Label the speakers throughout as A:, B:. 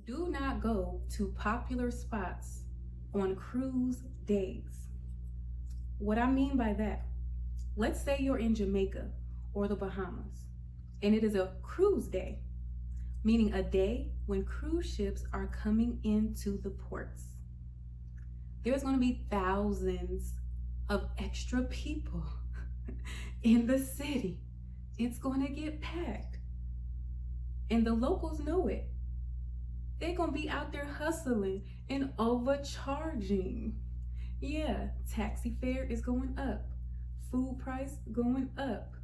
A: Do not go to popular spots on cruise days. What I mean by that, let's say you're in Jamaica or the Bahamas, and it is a cruise day, meaning a day when cruise ships are coming into the ports. There's going to be thousands of extra people in the city. It's going to get packed. And the locals know it. They're going to be out there hustling and overcharging. Yeah, taxi fare is going up. Food price going up.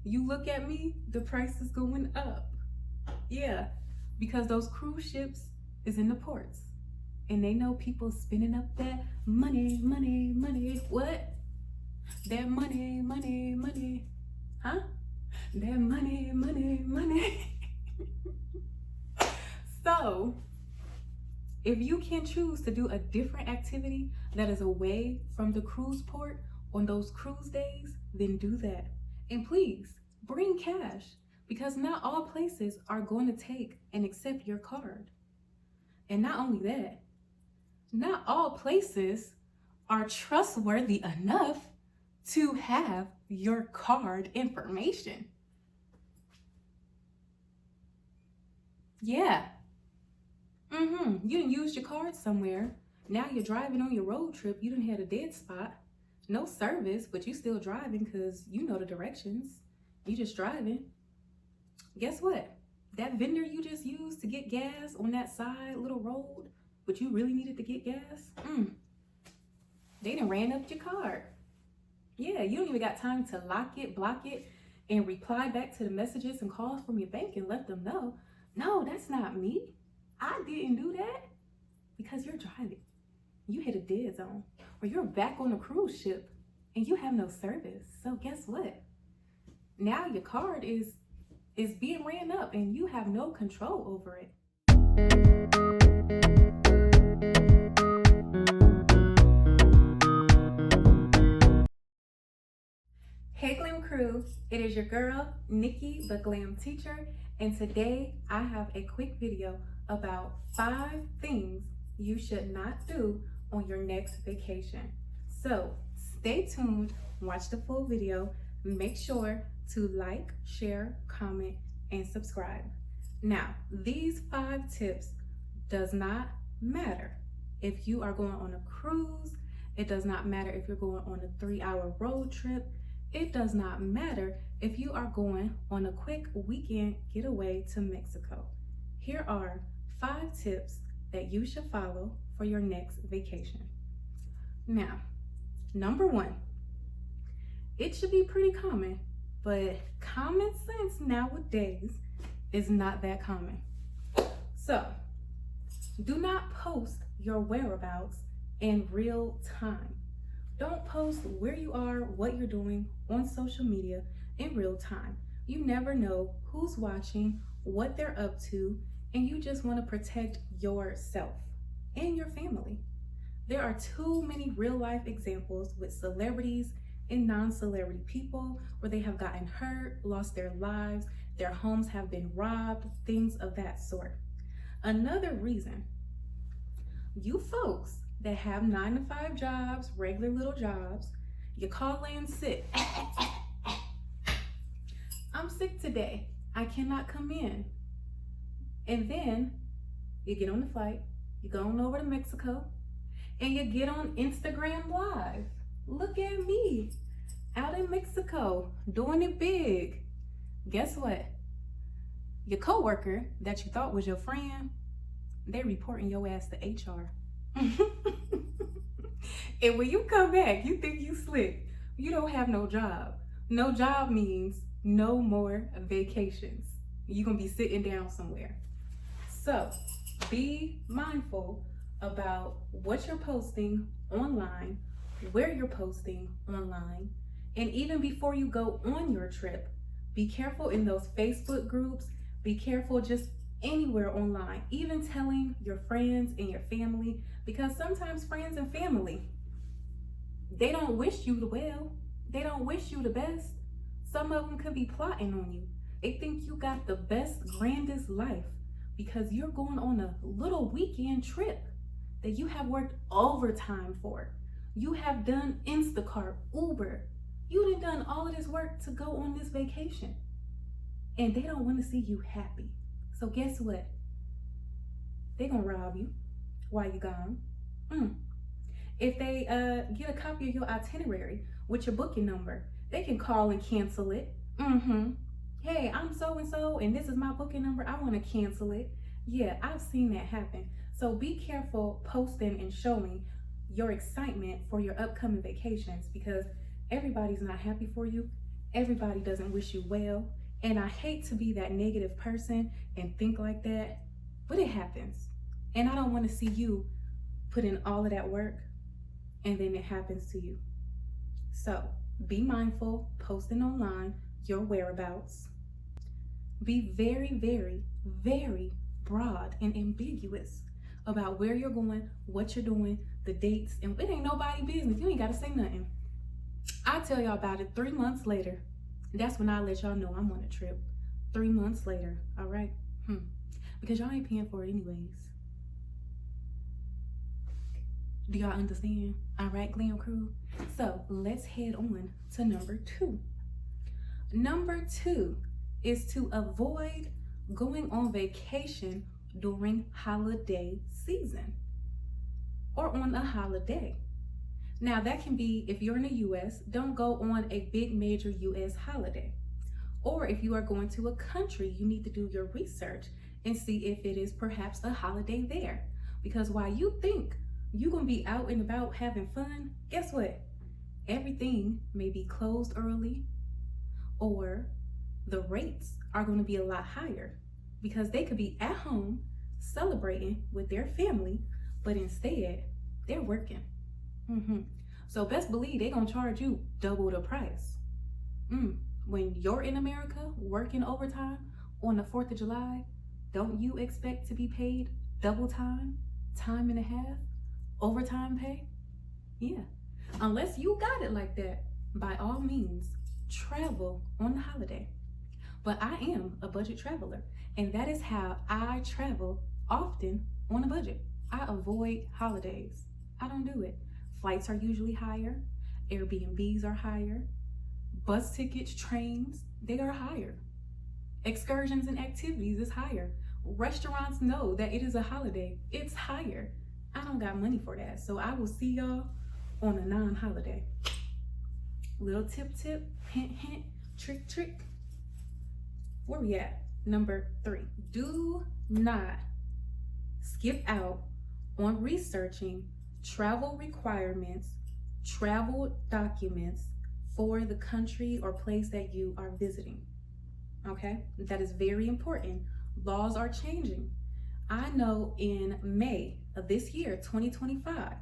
A: You look at me, the price is going up. Yeah, because those cruise ships is in the ports. And they know people spending up that money. What? That money. Huh? That money. So, if you can choose to do a different activity that is away from the cruise port on those cruise days, then do that. And please, bring cash, because not all places are going to take and accept your card. And not only that, not all places are trustworthy enough to have your card information. Yeah. You didn't use your card somewhere. Now you're driving on your road trip. You didn't have a dead spot. No service, but you still driving because you know the directions. You just driving. Guess what? That vendor you just used to get gas on that side little road, but you really needed to get gas, they done ran up your card. Yeah, you don't even got time to lock it, block it, and reply back to the messages and calls from your bank and let them know, no, that's not me. I didn't do that. Because you're driving. You hit a dead zone. Or you're back on a cruise ship and you have no service. So guess what? Now your card is being ran up and you have no control over it. Hey Glam Crew, it is your girl, Nikki, the Glam Teacher, and today I have a quick video about 5 things you should not do on your next vacation. So stay tuned, watch the full video, make sure to like, share, comment, and subscribe. Now, these 5 tips does not matter if you are going on a cruise. It does not matter if you're going on a 3-hour road trip. It does not matter if you are going on a quick weekend getaway to Mexico. Here are 5 tips that you should follow for your next vacation. Now, number 1, it should be pretty common, but common sense nowadays is not that common. So, do not post your whereabouts in real time. Don't post where you are, what you're doing on social media in real time. You never know who's watching, what they're up to, and you just want to protect yourself and your family. There are too many real life examples with celebrities and non-celebrity people where they have gotten hurt, lost their lives, their homes have been robbed, things of that sort. Another reason, you folks that have 9-to-5 jobs, regular little jobs, you call in sick. I'm sick today, I cannot come in. And then you get on the flight, you go on over to Mexico, and you get on Instagram Live. Look at me, out in Mexico, doing it big. Guess what? Your coworker that you thought was your friend, they reporting your ass to HR. And when you come back, you think you slick. You don't have no job. No job means no more vacations. You're gonna be sitting down somewhere. So be mindful about what you're posting online, where you're posting online, and even before you go on your trip, be careful in those Facebook groups, be careful just anywhere online, even telling your friends and your family, because sometimes friends and family, they don't wish you the well, they don't wish you the best. Some of them could be plotting on you. They think you got the best, grandest life, because you're going on a little weekend trip that you have worked overtime for. You have done Instacart, Uber. You done all of this work to go on this vacation. And they don't want to see you happy. So guess what? They're going to rob you while you're gone. If they get a copy of your itinerary with your booking number, they can call and cancel it. Hey, I'm so-and-so, and this is my booking number. I want to cancel it. Yeah, I've seen that happen. So be careful posting and showing your excitement for your upcoming vacations, because everybody's not happy for you. Everybody doesn't wish you well. And I hate to be that negative person and think like that, but it happens. And I don't want to see you put in all of that work and then it happens to you. So be mindful posting online your whereabouts. Be very, very, very broad and ambiguous about where you're going, what you're doing, the dates, and it ain't nobody business. You ain't got to say nothing. I tell y'all about it 3 months later. That's when I let y'all know I'm on a trip. 3 months later, all right? Because y'all ain't paying for it anyways. Do y'all understand? All right, Glam Crew? So let's head on to number 2. Number 2 is to avoid going on vacation during holiday season or on a holiday. Now that can be, if you're in the US, don't go on a big major US holiday. Or if you are going to a country, you need to do your research and see if it is perhaps a holiday there. Because while you think you're gonna be out and about having fun, guess what? Everything may be closed early, or the rates are gonna be a lot higher because they could be at home celebrating with their family, but instead they're working. So best believe they're gonna charge you double the price. When you're in America working overtime on the 4th of July, don't you expect to be paid double time and a half, overtime pay? Yeah, unless you got it like that, by all means, travel on the holiday. But I am a budget traveler, and that is how I travel often on a budget. I avoid holidays. I don't do it. Flights are usually higher. Airbnbs are higher. Bus tickets, trains, they are higher. Excursions and activities is higher. Restaurants know that it is a holiday. It's higher. I don't got money for that. So I will see y'all on a non-holiday. Little tip, hint, hint, trick. Where we at? Number 3. Do not skip out on researching travel requirements, travel documents for the country or place that you are visiting. Okay, that is very important. Laws are changing. I know in May of this year, 2025,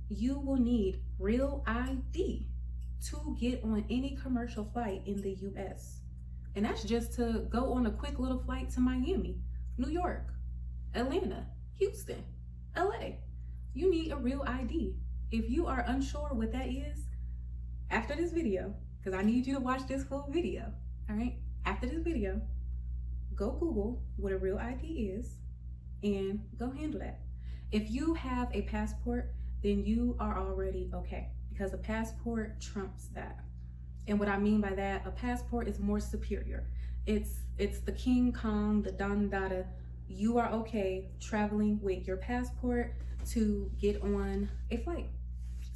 A: you will need real ID to get on any commercial flight in the US. And that's just to go on a quick little flight to Miami, New York, Atlanta, Houston, LA. You need a real ID. If you are unsure what that is, after this video, because I need you to watch this full video, all right? After this video, go Google what a real ID is and go handle that. If you have a passport, then you are already okay, because a passport trumps that. And what I mean by that, a passport is more superior. It's the King Kong, the Don Dada. You are okay traveling with your passport to get on a flight.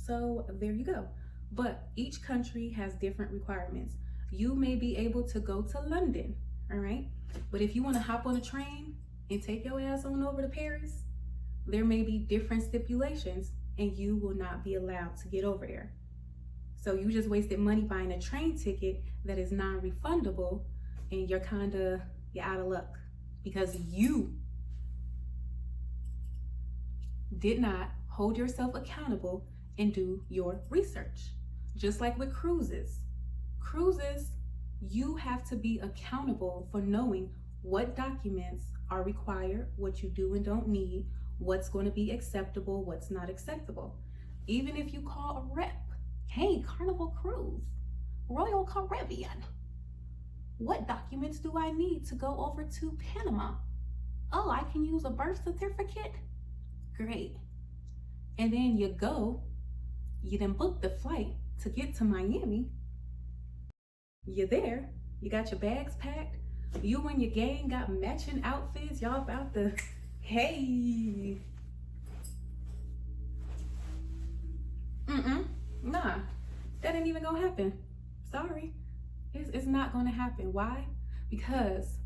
A: So there you go. But each country has different requirements. You may be able to go to London, all right? But if you want to hop on a train and take your ass on over to Paris, there may be different stipulations and you will not be allowed to get over there. So you just wasted money buying a train ticket that is non-refundable, and you're out of luck because you did not hold yourself accountable and do your research. Just like with cruises, you have to be accountable for knowing what documents are required, what you do and don't need, what's going to be acceptable, what's not acceptable. Even if you call a rep, hey, Carnival Cruise, Royal Caribbean, what documents do I need to go over to Panama? Oh, I can use a birth certificate? Great. And then you go, you then book the flight to get to Miami. You're there, you got your bags packed, you and your gang got matching outfits, y'all about to, hey. Nah, that ain't even gonna happen. Sorry, it's not gonna happen. Why? Because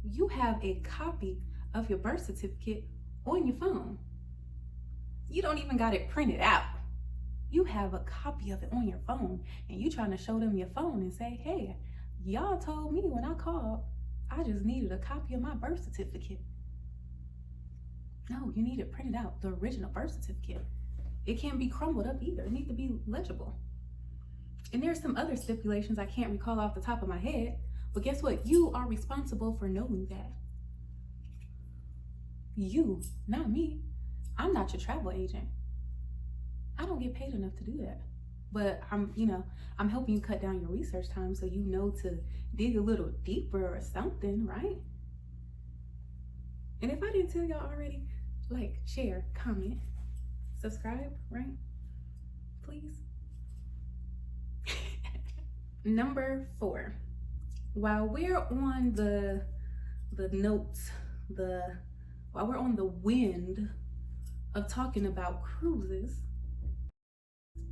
A: you have a copy of your birth certificate on your phone. You don't even got it printed out. You have a copy of it on your phone, and you trying to show them your phone and say, hey, y'all told me when I called, I just needed a copy of my birth certificate. No, you need it printed out, the original birth certificate. It can't be crumbled up either. It needs to be legible. And there's some other stipulations I can't recall off the top of my head, but guess what? You are responsible for knowing that. You, not me. I'm not your travel agent. I don't get paid enough to do that. But I'm helping you cut down your research time so you know to dig a little deeper or something, right? And if I didn't tell y'all already, like, share, comment, subscribe, right? Please. Number 4. While we're on the notes, while we're on the wind of talking about cruises,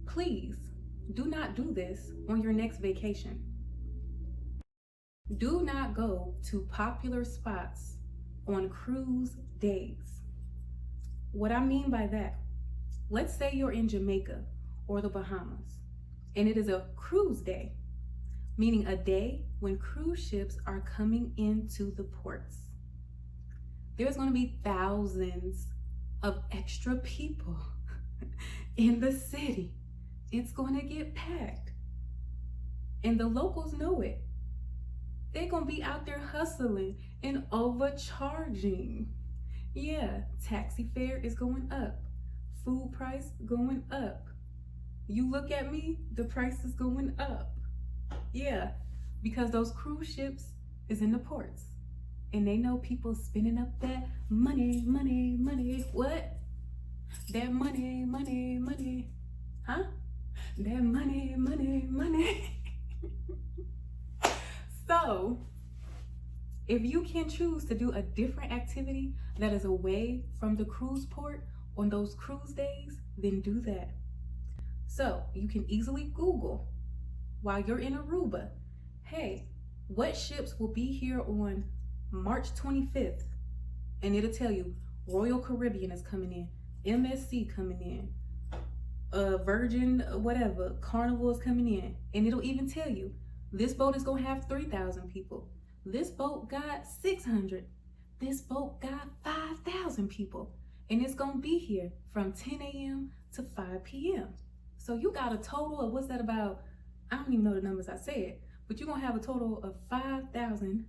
A: please do not do this on your next vacation. Do not go to popular spots on cruise days. What I mean by that, let's say you're in Jamaica or the Bahamas, and it is a cruise day, meaning a day when cruise ships are coming into the ports. There's going to be thousands of extra people in the city. It's going to get packed. And the locals know it. They're going to be out there hustling and overcharging. Yeah, taxi fare is going up. Food price going up. You look at me, the price is going up. Yeah, because those cruise ships is in the ports. And they know people spending up that money. What? That money. Huh? That money. So, if you can choose to do a different activity that is away from the cruise port on those cruise days, then do that. So, you can easily Google while you're in Aruba, hey, what ships will be here on March 25th? And it'll tell you Royal Caribbean is coming in, MSC coming in, Virgin, whatever, Carnival is coming in. And it'll even tell you this boat is going to have 3,000 people. This boat got 600. This boat got 5,000 people. And it's going to be here from 10 a.m. to 5 p.m. So you got a total of, what's that about? I don't even know the numbers I said, but you're going to have a total of 5,000.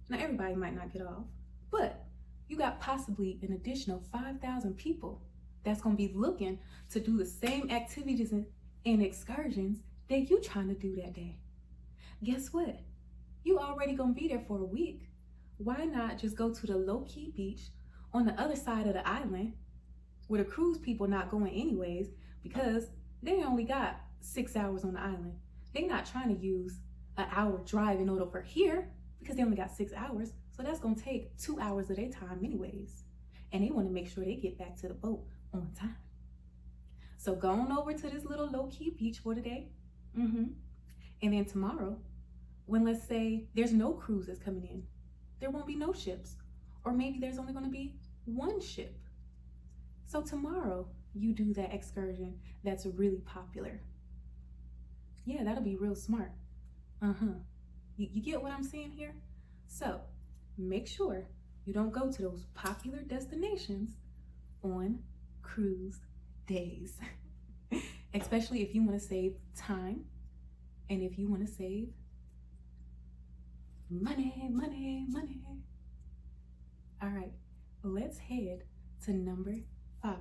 A: Now, everybody might not get off, but you got possibly an additional 5,000 people that's going to be looking to do the same activities and excursions that you trying to do that day. Guess what? You already going to be there for a week. Why not just go to the low-key beach on the other side of the island where the cruise people not going anyways, because they only got 6 hours on the island. They're not trying to use an hour drive in order for here because they only got 6 hours. So that's going to take 2 hours of their time anyways. And they want to make sure they get back to the boat on time. So go on over to this little low-key beach for today. And then tomorrow, when let's say there's no cruises coming in, there won't be no ships. Or maybe there's only going to be one ship. So tomorrow, you do that excursion that's really popular. Yeah, that'll be real smart. You get what I'm saying here? So make sure you don't go to those popular destinations on cruise days. Especially if you want to save time and if you want to save money. All right, let's head to number 5.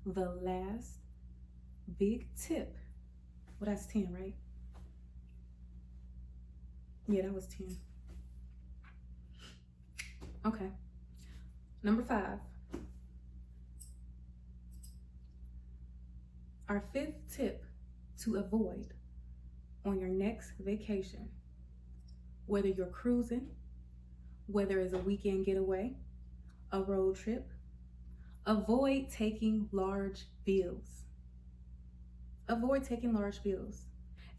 A: The last big tip. Well, that's 10, right? Yeah, that was 10. Okay, Number 5, our 5th tip to avoid on your next vacation, whether you're cruising, whether it's a weekend getaway, a road trip, avoid taking large bills. Avoid taking large bills.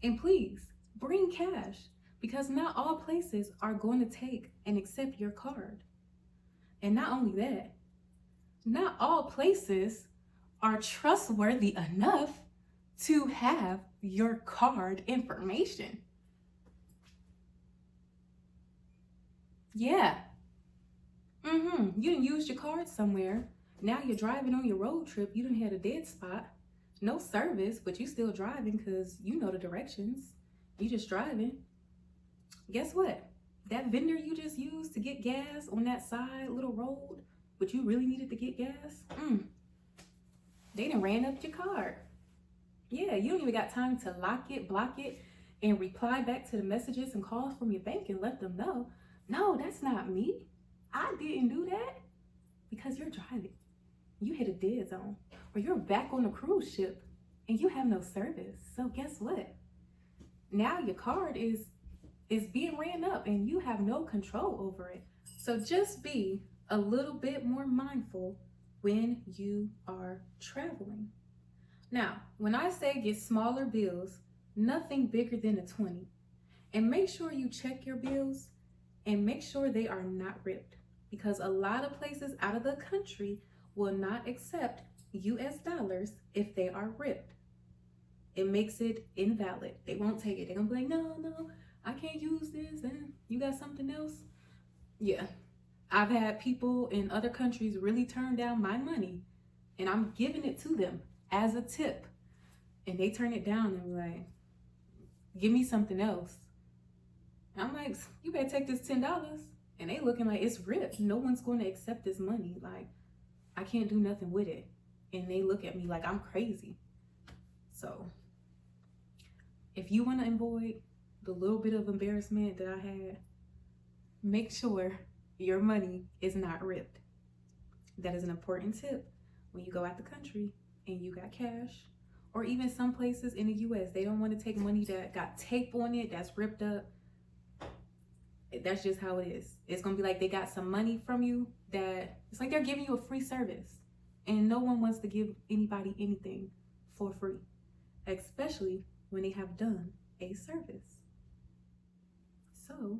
A: And please bring cash, because not all places are going to take and accept your card. And not only that, not all places are trustworthy enough to have your card information. Yeah. You didn't use your card somewhere. Now you're driving on your road trip. You done had a dead spot. No service, but you still driving because you know the directions. You just driving. Guess what? That vendor you just used to get gas on that side little road, but you really needed to get gas, they done ran up your card. Yeah, you don't even got time to lock it, block it, and reply back to the messages and calls from your bank and let them know, no, that's not me. I didn't do that. Because you're driving. You hit a dead zone, or you're back on a cruise ship and you have no service. So guess what? Now your card is being ran up and you have no control over it. So just be a little bit more mindful when you are traveling. Now, when I say get smaller bills, nothing bigger than a 20. And make sure you check your bills and make sure they are not ripped, because a lot of places out of the country will not accept US dollars if they are ripped. It makes it invalid. They won't take it. They're gonna be like, no, I can't use this, and you got something else? Yeah, I've had people in other countries really turn down my money, and I'm giving it to them as a tip, and they turn it down and be like, give me something else. And I'm like, you better take this $10. And they looking like it's ripped. No one's going to accept this money. Like, I can't do nothing with it. And they look at me like I'm crazy. So if you want to avoid the little bit of embarrassment that I had, make sure your money is not ripped. That is an important tip when you go out the country and you got cash, or even some places in the US, they don't want to take money that got tape on it, that's ripped up. That's just how it is. It's gonna be like they got some money from you that it's like they're giving you a free service, and no one wants to give anybody anything for free, especially when they have done a service. So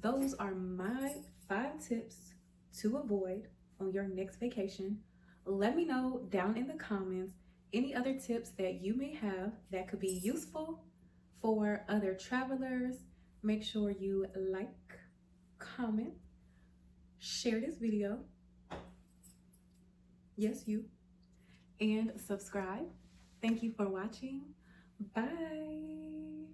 A: those are my 5 tips to avoid on your next vacation. Let me know down in the comments any other tips that you may have that could be useful for other travelers. Make sure you like, comment, share this video. Yes, you. And subscribe. Thank you for watching. Bye.